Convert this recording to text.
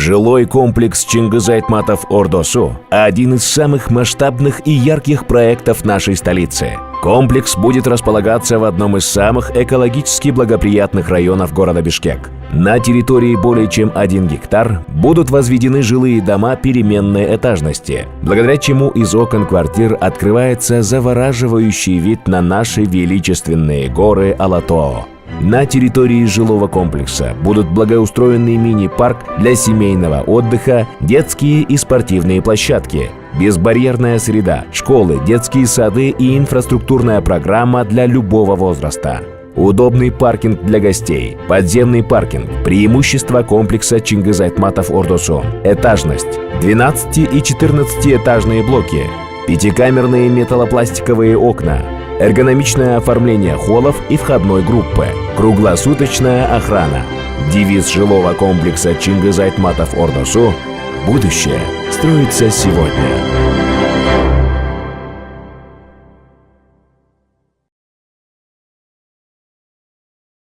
Жилой комплекс Чингиза Айтматов Ордосу – один из самых масштабных и ярких проектов нашей столицы. Комплекс будет располагаться в одном из самых экологически благоприятных районов города Бишкек. На территории более чем 1 гектар будут возведены жилые дома переменной этажности, благодаря чему из окон квартир открывается завораживающий вид на наши величественные горы Алатоо. На территории жилого комплекса будут благоустроенный мини-парк для семейного отдыха, детские и спортивные площадки, безбарьерная среда, школы, детские сады и инфраструктурная программа для любого возраста. Удобный паркинг для гостей, подземный паркинг, преимущества комплекса Чингиз Айтматов Ордосу, этажность, 12 и 14-этажные блоки, 5-камерные металлопластиковые окна, эргономичное оформление холлов и входной группы, круглосуточная охрана. Девиз жилого комплекса Чингиз Айтматов Ордосу: «Будущее строится сегодня».